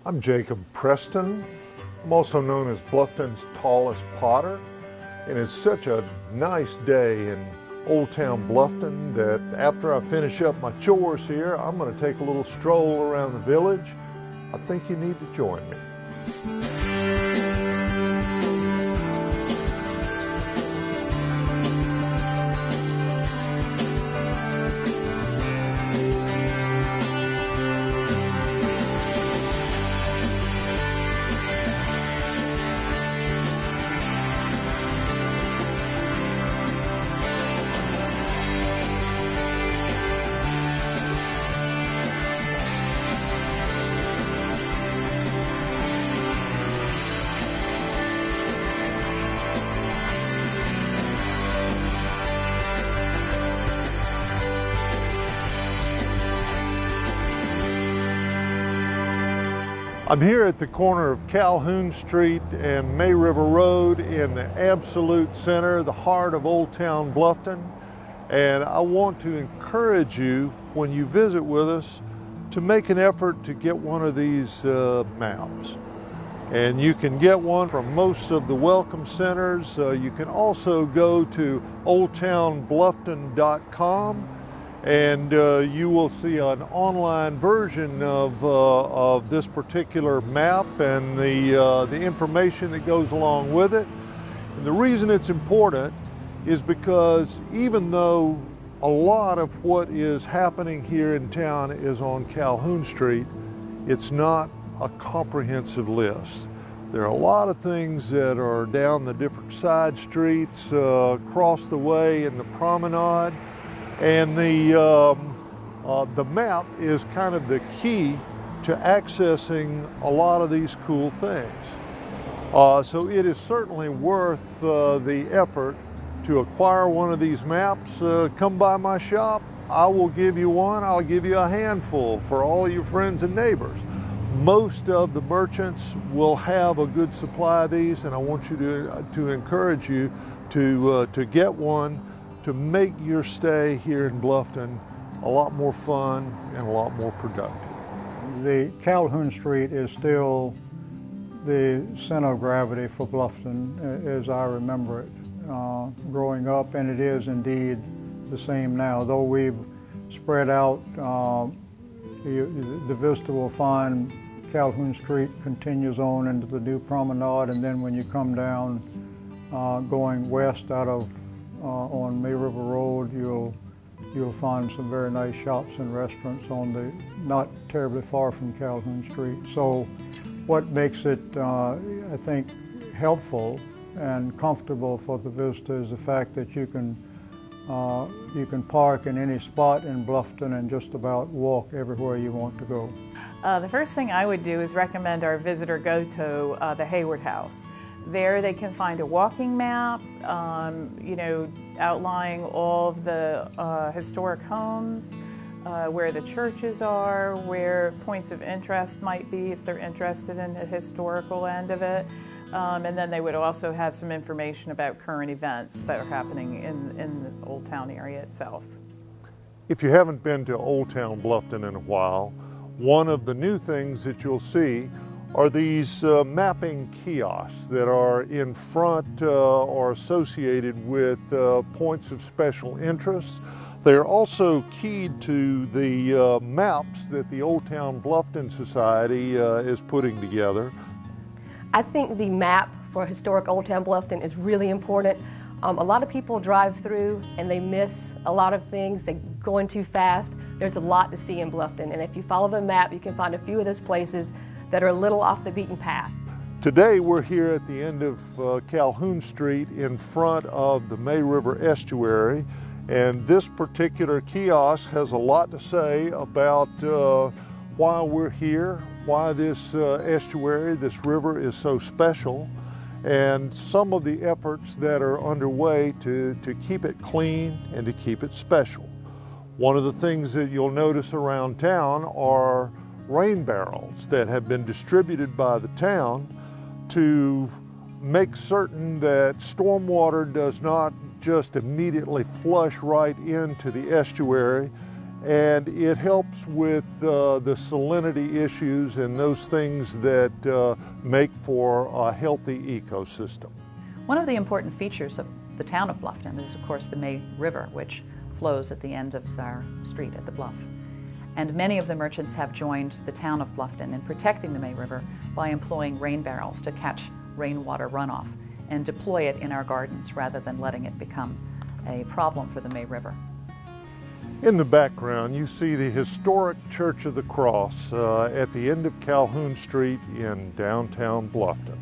I'm Jacob Preston. I'm also known as Bluffton's tallest potter, and it's such a nice day in Old Town Bluffton that after I finish up my chores here, I'm going to take a little stroll around the village. I think you need to join me. I'm here at the corner of Calhoun Street and May River Road in the absolute center, the heart of Old Town Bluffton. And I want to encourage you, when you visit with us, to make an effort to get one of these maps. And you can get one from most of the welcome centers. You can also go to oldtownbluffton.com. and you will see an online version of this particular map and the information that goes along with it. And the reason it's important is because even though a lot of what is happening here in town is on Calhoun Street, it's not a comprehensive list. There are a lot of things that are down the different side streets, across the way in the promenade. And the map is kind of the key to accessing a lot of these cool things. So it is certainly worth the effort to acquire one of these maps. Come by my shop, I will give you one. I'll give you a handful for all of your friends and neighbors. Most of the merchants will have a good supply of these, and I want you to encourage you to get one, to make your stay here in Bluffton a lot more fun and a lot more productive. The Calhoun Street is still the center of gravity for Bluffton as I remember it growing up, and it is indeed the same now. Though we've spread out, the visitor will find Calhoun Street continues on into the new promenade, and then when you come down going west out of on May River Road, you'll find some very nice shops and restaurants not terribly far from Calhoun Street. So what makes it, I think, helpful and comfortable for the visitor is the fact that you can park in any spot in Bluffton and just about walk everywhere you want to go. The first thing I would do is recommend our visitor go to the Hayward House. There they can find a walking map, outlining all of the historic homes, where the churches are, where points of interest might be if they're interested in the historical end of it. And then they would also have some information about current events that are happening in the Old Town area itself. If you haven't been to Old Town Bluffton in a while, one of the new things that you'll see are these mapping kiosks that are in front or associated with points of special interest. They're also keyed to the maps that the Old Town Bluffton Society is putting together. I think the map for historic Old Town Bluffton is really important. A lot of people drive through and they miss a lot of things. They're going too fast. There's a lot to see in Bluffton, and if you follow the map, you can find a few of those places that are a little off the beaten path. Today we're here at the end of Calhoun Street in front of the May River estuary, and this particular kiosk has a lot to say about why we're here, why this estuary, this river is so special, and some of the efforts that are underway to keep it clean and to keep it special. One of the things that you'll notice around town are rain barrels that have been distributed by the town to make certain that stormwater does not just immediately flush right into the estuary and it helps with the salinity issues and those things that make for a healthy ecosystem. One of the important features of the town of Bluffton is, of course, the May River, which flows at the end of our street at the bluff. And many of the merchants have joined the town of Bluffton in protecting the May River by employing rain barrels to catch rainwater runoff and deploy it in our gardens rather than letting it become a problem for the May River. In the background, you see the historic Church of the Cross at the end of Calhoun Street in downtown Bluffton.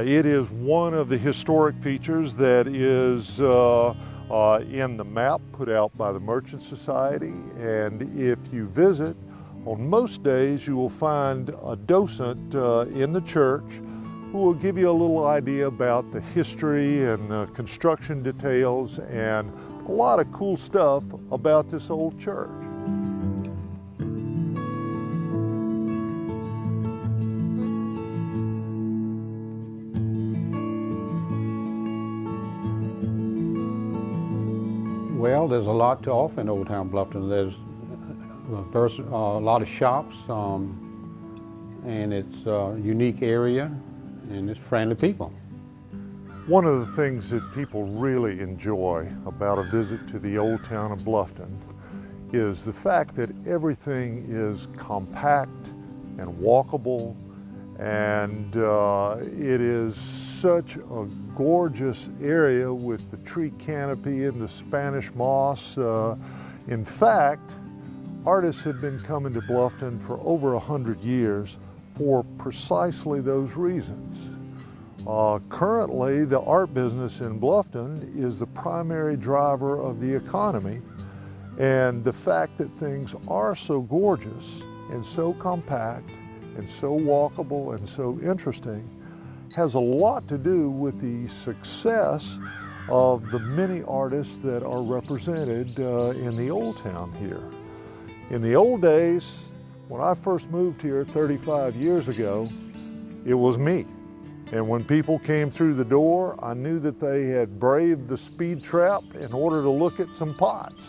It is one of the historic features that is in the map put out by the Merchant Society, and if you visit, on most days you will find a docent in the church who will give you a little idea about the history and the construction details and a lot of cool stuff about this old church. Well, there's a lot to offer in Old Town Bluffton. There's a lot of shops, and it's a unique area, and it's friendly people. One of the things that people really enjoy about a visit to the old town of Bluffton is the fact that everything is compact and walkable, and it is such a gorgeous area with the tree canopy and the Spanish moss. In fact, artists have been coming to Bluffton for over 100 years for precisely those reasons. Currently, the art business in Bluffton is the primary driver of the economy, and the fact that things are so gorgeous and so compact and so walkable and so interesting has a lot to do with the success of the many artists that are represented in the old town here. In the old days, when I first moved here 35 years ago, it was me. And when people came through the door, I knew that they had braved the speed trap in order to look at some pots.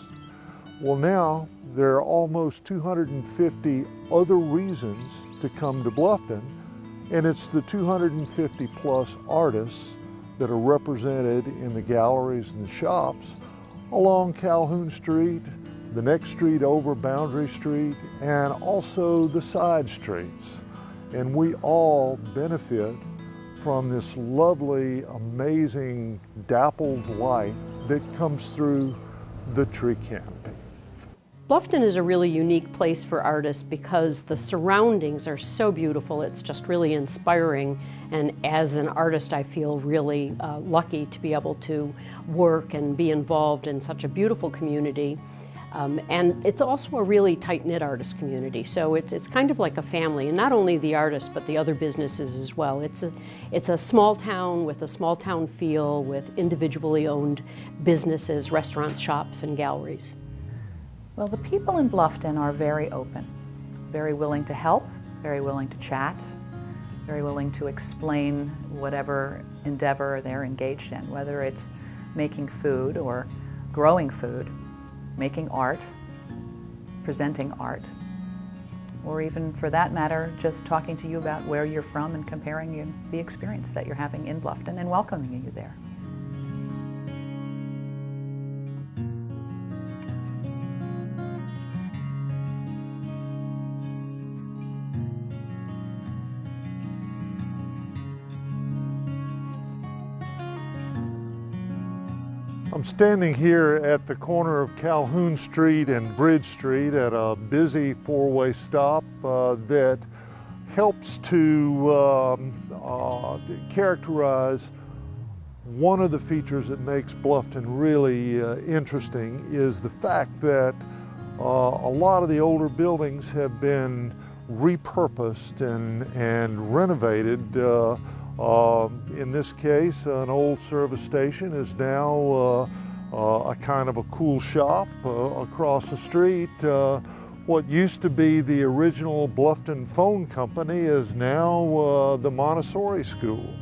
Well, now there are almost 250 other reasons to come to Bluffton, and it's the 250 plus artists that are represented in the galleries and the shops along Calhoun Street, the next street over, Boundary Street, and also the side streets. And we all benefit from this lovely, amazing, dappled light that comes through the tree canopy. Bluffton is a really unique place for artists because the surroundings are so beautiful. It's just really inspiring, and as an artist I feel really lucky to be able to work and be involved in such a beautiful community. And it's also a really tight-knit artist community, so it's kind of like a family, and not only the artists but the other businesses as well. It's a small town with a small town feel, with individually owned businesses, restaurants, shops, and galleries. Well, the people in Bluffton are very open, very willing to help, very willing to chat, very willing to explain whatever endeavor they're engaged in, whether it's making food or growing food, making art, presenting art, or even, for that matter, just talking to you about where you're from and comparing you the experience that you're having in Bluffton and welcoming you there. I'm standing here at the corner of Calhoun Street and Bridge Street at a busy four-way stop that helps to characterize one of the features that makes Bluffton really interesting is the fact that a lot of the older buildings have been repurposed and renovated. In this case, an old service station is now a kind of a cool shop across the street. What used to be the original Bluffton Phone Company is now the Montessori School.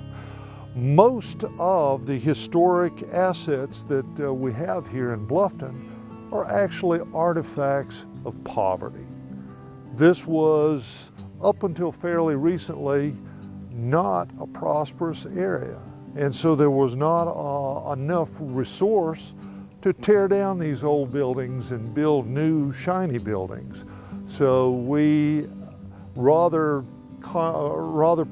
Most of the historic assets that we have here in Bluffton are actually artifacts of poverty. This was, up until fairly recently, not a prosperous area. And so there was not enough resource to tear down these old buildings and build new shiny buildings. So we rather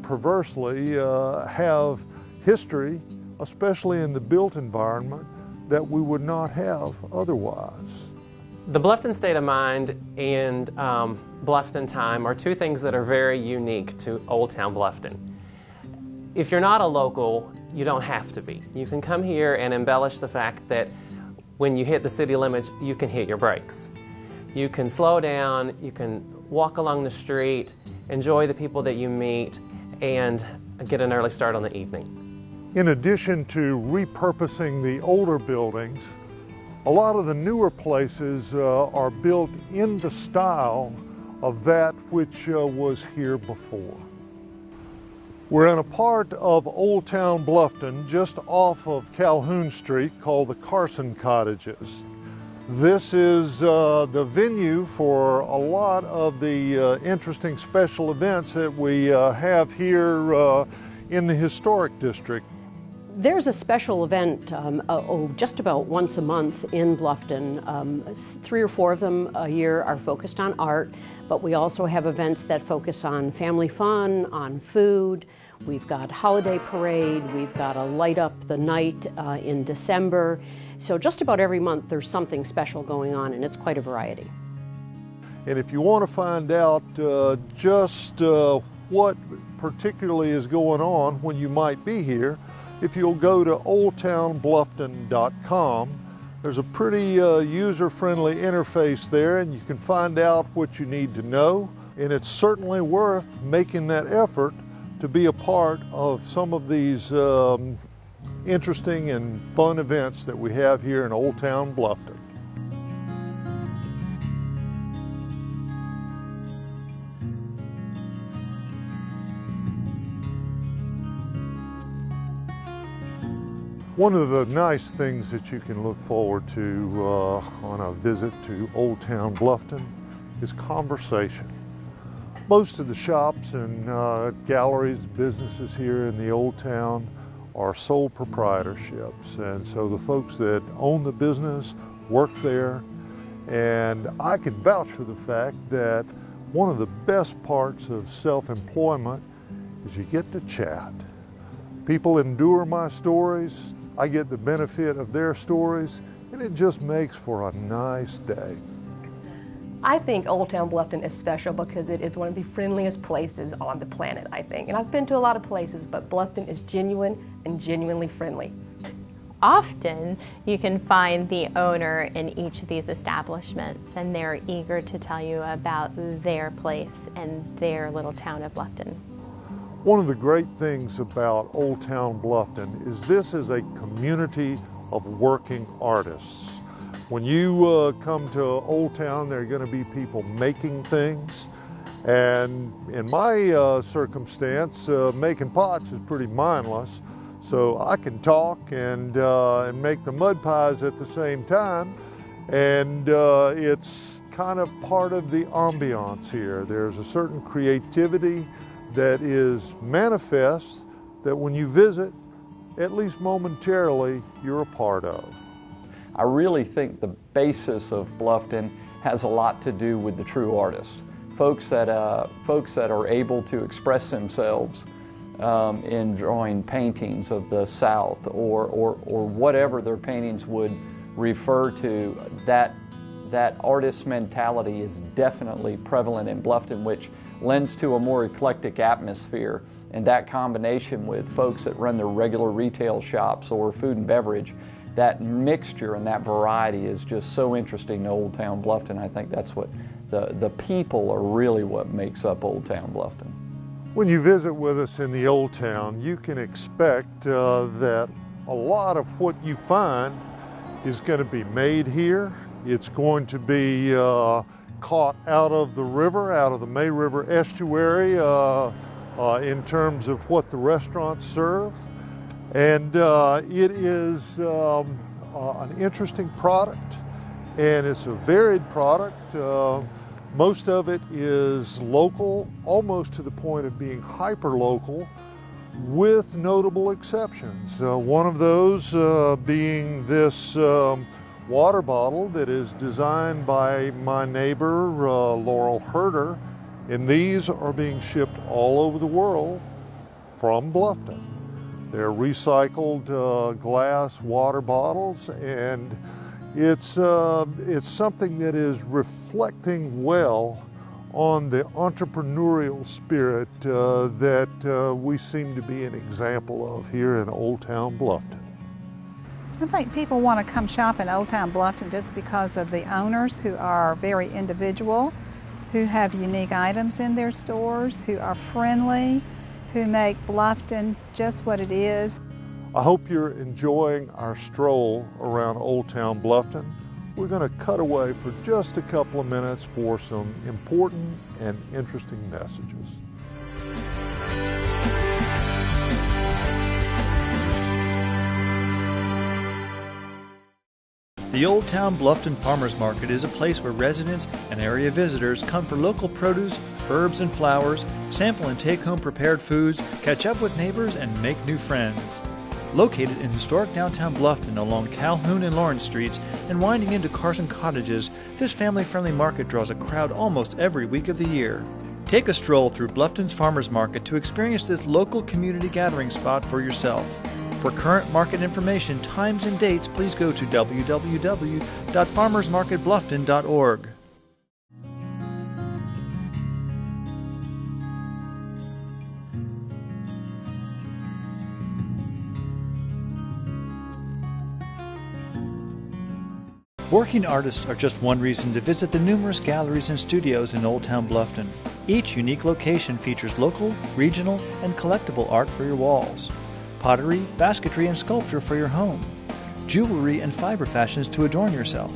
perversely have history, especially in the built environment, that we would not have otherwise. The Bluffton state of mind and Bluffton time are two things that are very unique to Old Town Bluffton. If you're not a local, you don't have to be. You can come here and embellish the fact that when you hit the city limits, you can hit your brakes. You can slow down, you can walk along the street, enjoy the people that you meet, and get an early start on the evening. In addition to repurposing the older buildings, a lot of the newer places are built in the style of that which was here before. We're in a part of Old Town Bluffton just off of Calhoun Street called the Carson Cottages. This is the venue for a lot of the interesting special events that we have here in the historic district. There's a special event just about once a month in Bluffton. 3 or 4 of them a year are focused on art, but we also have events that focus on family fun, on food. We've got holiday parade, we've got a light up the night in December. So just about every month there's something special going on, and it's quite a variety. And if you want to find out just what particularly is going on when you might be here, if you'll go to oldtownbluffton.com, there's a pretty user-friendly interface there, and you can find out what you need to know. And it's certainly worth making that effort to be a part of some of these interesting and fun events that we have here in Old Town Bluffton. One of the nice things that you can look forward to on a visit to Old Town Bluffton is conversation. Most of the shops and galleries, businesses here in the Old Town are sole proprietorships, and so the folks that own the business work there, and I can vouch for the fact that one of the best parts of self-employment is you get to chat. People endure my stories, I get the benefit of their stories, and it just makes for a nice day. I think Old Town Bluffton is special because it is one of the friendliest places on the planet, I think. And I've been to a lot of places, but Bluffton is genuine and genuinely friendly. Often you can find the owner in each of these establishments, and they're eager to tell you about their place and their little town of Bluffton. One of the great things about Old Town Bluffton is this is a community of working artists. When you come to Old Town, there are going to be people making things, and in my circumstance, making pots is pretty mindless, so I can talk and make the mud pies at the same time, and it's kind of part of the ambiance here. There's a certain creativity that is manifest that when you visit, at least momentarily, you're a part of. I really think the basis of Bluffton has a lot to do with the true artist. Folks that are able to express themselves in drawing paintings of the South or whatever their paintings would refer to. That artist mentality is definitely prevalent in Bluffton, which lends to a more eclectic atmosphere. And that combination with folks that run their regular retail shops or food and beverage, that mixture and that variety is just so interesting to Old Town Bluffton. I think that's what the people are really what makes up Old Town Bluffton. When you visit with us in the Old Town, you can expect that a lot of what you find is going to be made here. It's going to be caught out of the river, out of the May River estuary in terms of what the restaurants serve. And it is an interesting product, and it's a varied product. Most of it is local, almost to the point of being hyper-local, with notable exceptions. One of those being this water bottle that is designed by my neighbor, Laurel Herder, and these are being shipped all over the world from Bluffton. They're recycled glass water bottles, and it's something that is reflecting well on the entrepreneurial spirit that we seem to be an example of here in Old Town Bluffton. I think people want to come shop in Old Town Bluffton just because of the owners, who are very individual, who have unique items in their stores, who are friendly, who make Bluffton just what it is. I hope you're enjoying our stroll around Old Town Bluffton. We're going to cut away for just a couple of minutes for some important and interesting messages. The Old Town Bluffton Farmers Market is a place where residents and area visitors come for local produce, herbs and flowers, sample and take home prepared foods, catch up with neighbors, and make new friends. Located in historic downtown Bluffton along Calhoun and Lawrence Streets and winding into Carson Cottages, this family-friendly market draws a crowd almost every week of the year. Take a stroll through Bluffton's Farmers Market to experience this local community gathering spot for yourself. For current market information, times, and dates, please go to www.farmersmarketbluffton.org. Working artists are just one reason to visit the numerous galleries and studios in Old Town Bluffton. Each unique location features local, regional, and collectible art for your walls, pottery, basketry, and sculpture for your home, jewelry and fiber fashions to adorn yourself.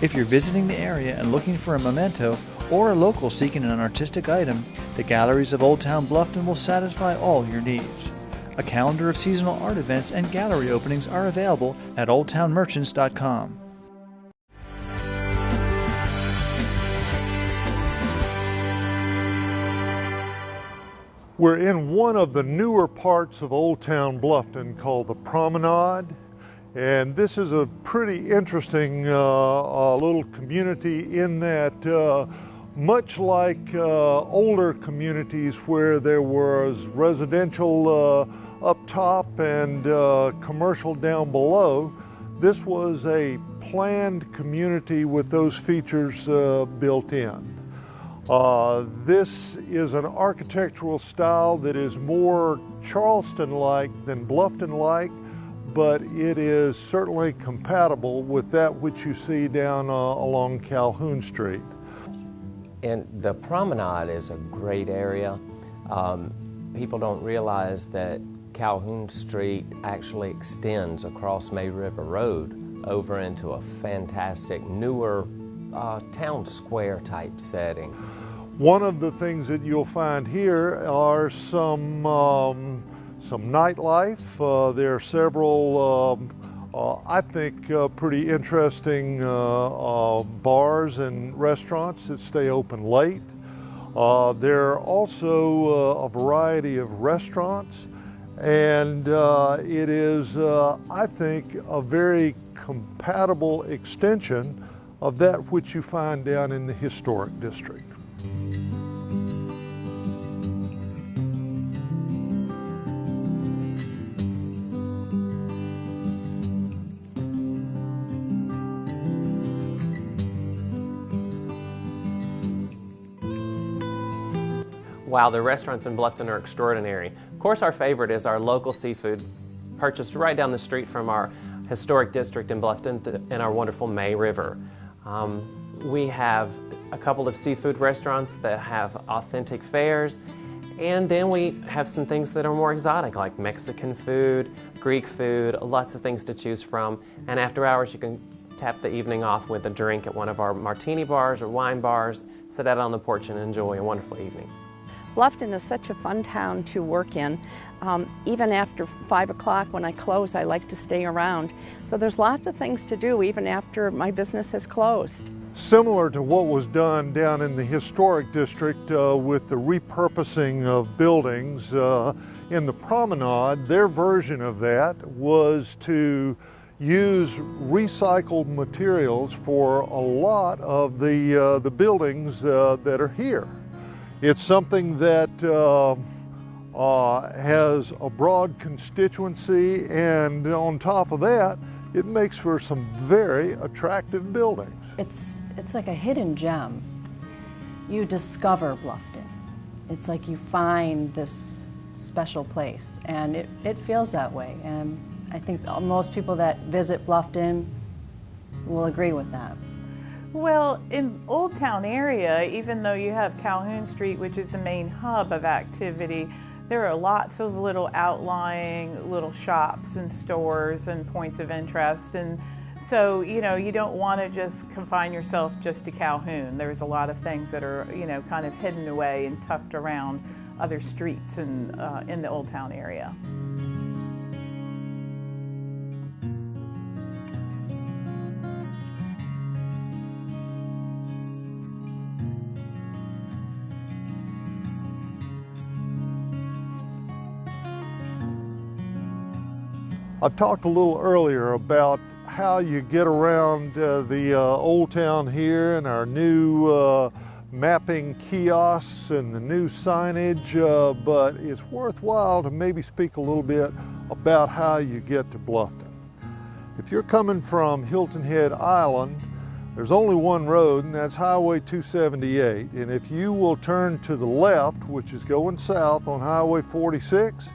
If you're visiting the area and looking for a memento, or a local seeking an artistic item, the galleries of Old Town Bluffton will satisfy all your needs. A calendar of seasonal art events and gallery openings are available at oldtownmerchants.com. We're in one of the newer parts of Old Town Bluffton called the Promenade, and this is a pretty interesting little community in that much like older communities where there was residential up top and commercial down below, this was a planned community with those features built in. This is an architectural style that is more Charleston-like than Bluffton-like, but it is certainly compatible with that which you see down along Calhoun Street. And the Promenade is a great area. People don't realize that Calhoun Street actually extends across May River Road over into a fantastic newer town square type setting. One of the things that you'll find here are some nightlife. There are several, I think, pretty interesting bars and restaurants that stay open late. There are also a variety of restaurants, and it is, I think, a very compatible extension of that which you find down in the historic district. Wow, the restaurants in Bluffton are extraordinary. Of course, our favorite is our local seafood, purchased right down the street from our historic district in Bluffton and our wonderful May River. We have a couple of seafood restaurants that have authentic fares, and then we have some things that are more exotic, like Mexican food, Greek food, lots of things to choose from. And after hours, you can tap the evening off with a drink at one of our martini bars or wine bars, sit out on the porch and enjoy a wonderful evening. Bluffton is such a fun town to work in. Even after 5 o'clock when I close, I like to stay around. So there's lots of things to do even after my business has closed. Similar to what was done down in the historic district with the repurposing of buildings in the promenade, their version of that was to use recycled materials for a lot of the buildings that are here. It's something that has a broad constituency, and on top of that, it makes for some very attractive buildings. It's like a hidden gem. You discover Bluffton. It's like you find this special place, and it feels that way. And I think most people that visit Bluffton will agree with that. Well, in Old Town area, even though you have Calhoun Street, which is the main hub of activity, there are lots of little outlying little shops and stores and points of interest. And so, you know, you don't want to just confine yourself just to Calhoun. There's a lot of things that are, you know, kind of hidden away and tucked around other streets and in the Old Town area. I've talked a little earlier about how you get around the Old Town here and our new mapping kiosks and the new signage, but it's worthwhile to maybe speak a little bit about how you get to Bluffton. If you're coming from Hilton Head Island, there's only one road, and that's Highway 278, and if you will turn to the left, which is going south on Highway 46,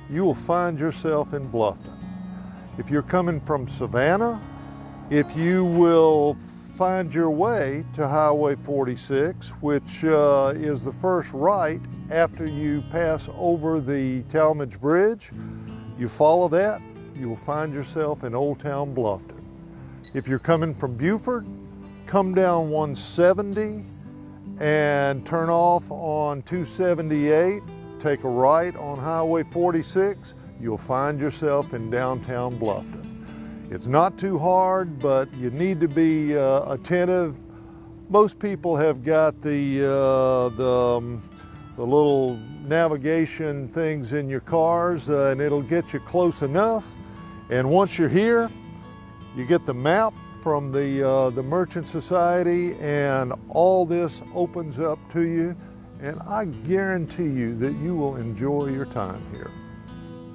you will find yourself in Bluffton. If you're coming from Savannah, if you will find your way to Highway 46, which is the first right after you pass over the Talmadge Bridge, you follow that, you will find yourself in Old Town Bluffton. If you're coming from Beaufort, come down 170 and turn off on 278, take a right on Highway 46, you'll find yourself in downtown Bluffton. It's not too hard, but you need to be attentive. Most people have got the little navigation things in your cars, and it'll get you close enough. And once you're here, you get the map from the Merchant Society, and all this opens up to you, and I guarantee you that you will enjoy your time here.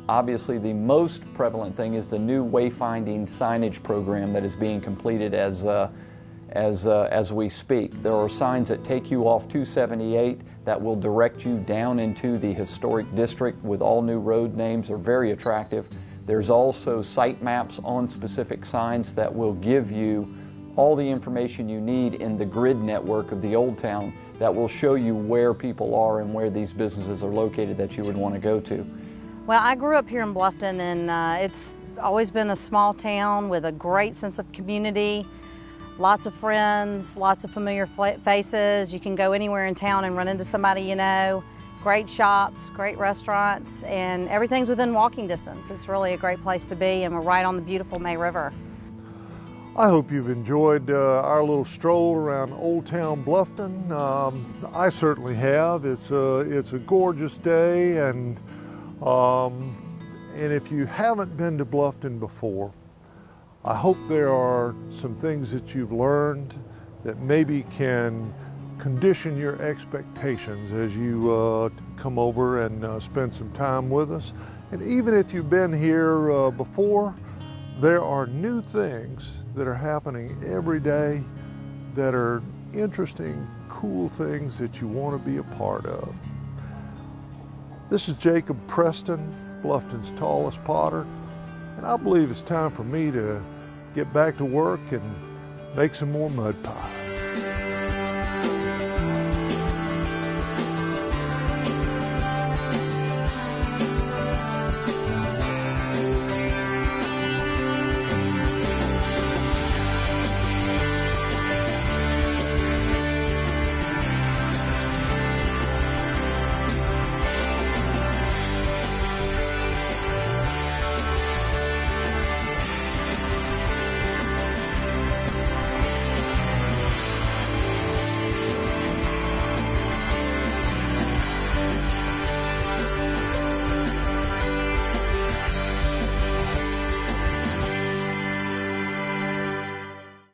Obviously, the most prevalent thing is the new wayfinding signage program that is being completed as we speak. There are signs that take you off 278 that will direct you down into the historic district with all new road names. They're very attractive. There's also site maps on specific signs that will give you all the information you need in the grid network of the Old Town that will show you where people are and where these businesses are located that you would want to go to. Well, I grew up here in Bluffton, and it's always been a small town with a great sense of community, lots of friends, lots of familiar faces. You can go anywhere in town and run into somebody you know. Great shops, great restaurants, and everything's within walking distance. It's really a great place to be, and we're right on the beautiful May River. I hope you've enjoyed our little stroll around Old Town Bluffton. I certainly have. It's a gorgeous day, and if you haven't been to Bluffton before, I hope there are some things that you've learned that maybe can condition your expectations as you come over and spend some time with us. And even if you've been here before, there are new things that are happening every day that are interesting, cool things that you want to be a part of. This is Jacob Preston, Bluffton's tallest potter, and I believe it's time for me to get back to work and make some more mud pies.